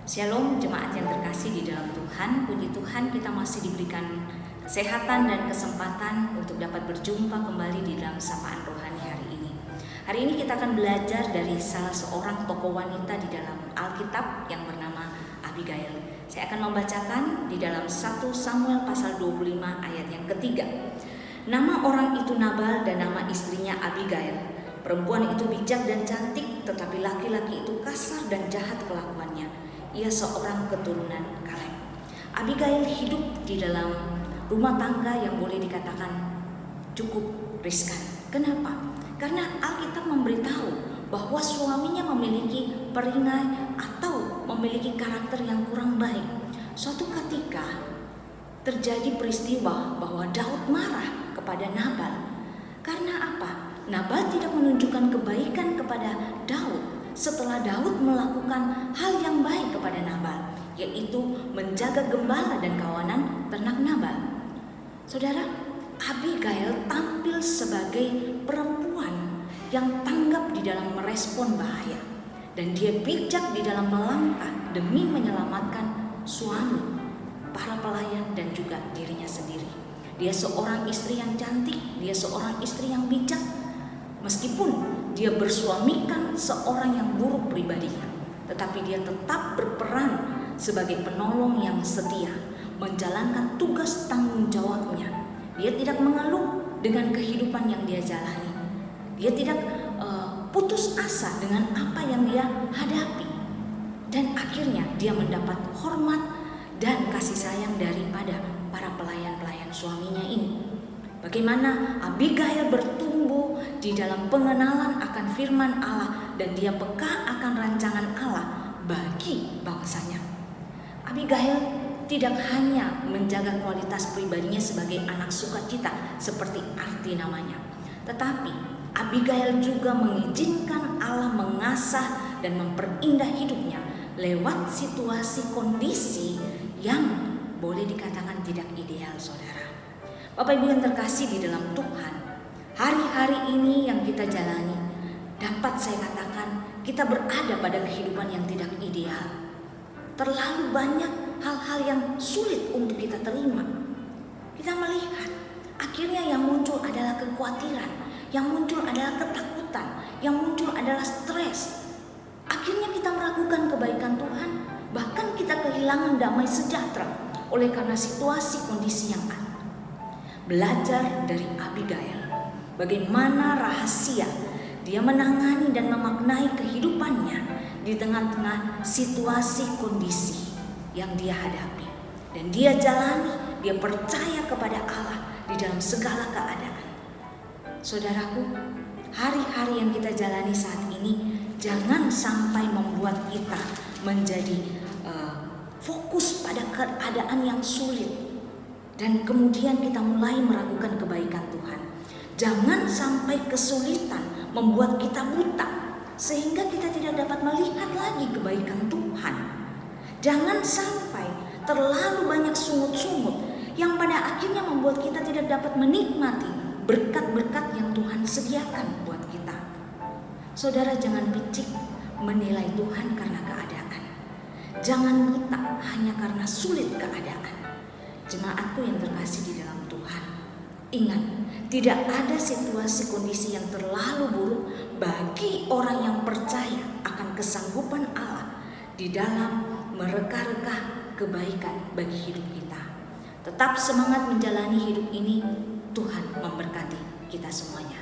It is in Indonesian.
Shalom jemaat yang terkasih di dalam Tuhan. Puji Tuhan kita masih diberikan kesehatan dan kesempatan untuk dapat berjumpa kembali di dalam sapaan rohani hari ini. Hari ini kita akan belajar dari salah seorang tokoh wanita di dalam Alkitab yang bernama Abigail. Saya akan membacakan di dalam 1 Samuel pasal 25 ayat yang ketiga. Nama orang itu Nabal dan nama istrinya Abigail. Perempuan itu bijak dan cantik, tetapi laki-laki itu kasar dan jahat kelakuannya. Ia seorang keturunan Kaleb. Abigail hidup di dalam rumah tangga yang boleh dikatakan cukup riskan. Kenapa? Karena Alkitab memberitahu bahwa suaminya memiliki perangai atau memiliki karakter yang kurang baik. Suatu ketika terjadi peristiwa bahwa Daud marah kepada Nabal. Karena apa? Nabal tidak menunjukkan kebaikan kepada Daud setelah Daud melakukan hal yang baik kepada Nabal, yaitu menjaga gembala dan kawanan ternak Nabal. Saudara, Abigail tampil sebagai perempuan yang tanggap di dalam merespon bahaya, dan dia bijak di dalam melangkah demi menyelamatkan suami, para pelayan, dan juga dirinya sendiri. Dia seorang istri yang cantik, dia seorang istri yang bijak, meskipun dia bersuamikan seorang yang buruk pribadinya, tetapi dia tetap berperan sebagai penolong yang setia, menjalankan tugas tanggung jawabnya. Dia tidak mengeluh dengan kehidupan yang dia jalani. Dia tidak putus asa dengan apa yang dia hadapi. Dan akhirnya dia mendapat hormat dan kasih sayang daripada para pelayan-pelayan suaminya ini. Bagaimana Abigail bertumbuh di dalam pengenalan akan firman Allah dan dia peka akan rancangan Allah bagi bangsanya. Abigail tidak hanya menjaga kualitas pribadinya sebagai anak sukacita seperti arti namanya, tetapi Abigail juga mengizinkan Allah mengasah dan memperindah hidupnya lewat situasi kondisi yang boleh dikatakan tidak ideal, saudara. Bapak Ibu yang terkasih di dalam Tuhan, hari-hari ini yang kita jalani, dapat saya katakan kita berada pada kehidupan yang tidak ideal. Terlalu banyak hal-hal yang sulit untuk kita terima. Kita melihat akhirnya yang muncul adalah kekhawatiran, yang muncul adalah ketakutan, yang muncul adalah stres. Akhirnya kita meragukan kebaikan Tuhan, bahkan kita kehilangan damai sejahtera oleh karena situasi kondisi yang ada. Belajar dari Abigail, bagaimana rahasia dia menangani dan memaknai kehidupannya di tengah-tengah situasi kondisi yang dia hadapi. Dan dia jalani, dia percaya kepada Allah di dalam segala keadaan. Saudaraku, hari-hari yang kita jalani saat ini jangan sampai membuat kita menjadi fokus pada keadaan yang sulit. Dan kemudian kita mulai meragukan kebaikan Tuhan. Jangan sampai kesulitan membuat kita buta sehingga kita tidak dapat melihat lagi kebaikan Tuhan. Jangan sampai terlalu banyak sungut-sungut yang pada akhirnya membuat kita tidak dapat menikmati berkat-berkat yang Tuhan sediakan buat kita. Saudara, jangan picik menilai Tuhan karena keadaan. Jangan buta hanya karena sulit keadaan. Jemaatku yang terkasih di dalam Tuhan, ingat, tidak ada situasi kondisi yang terlalu buruk bagi orang yang percaya akan kesanggupan Allah di dalam mereka-reka kebaikan bagi hidup kita. Tetap semangat menjalani hidup ini. Tuhan memberkati kita semuanya.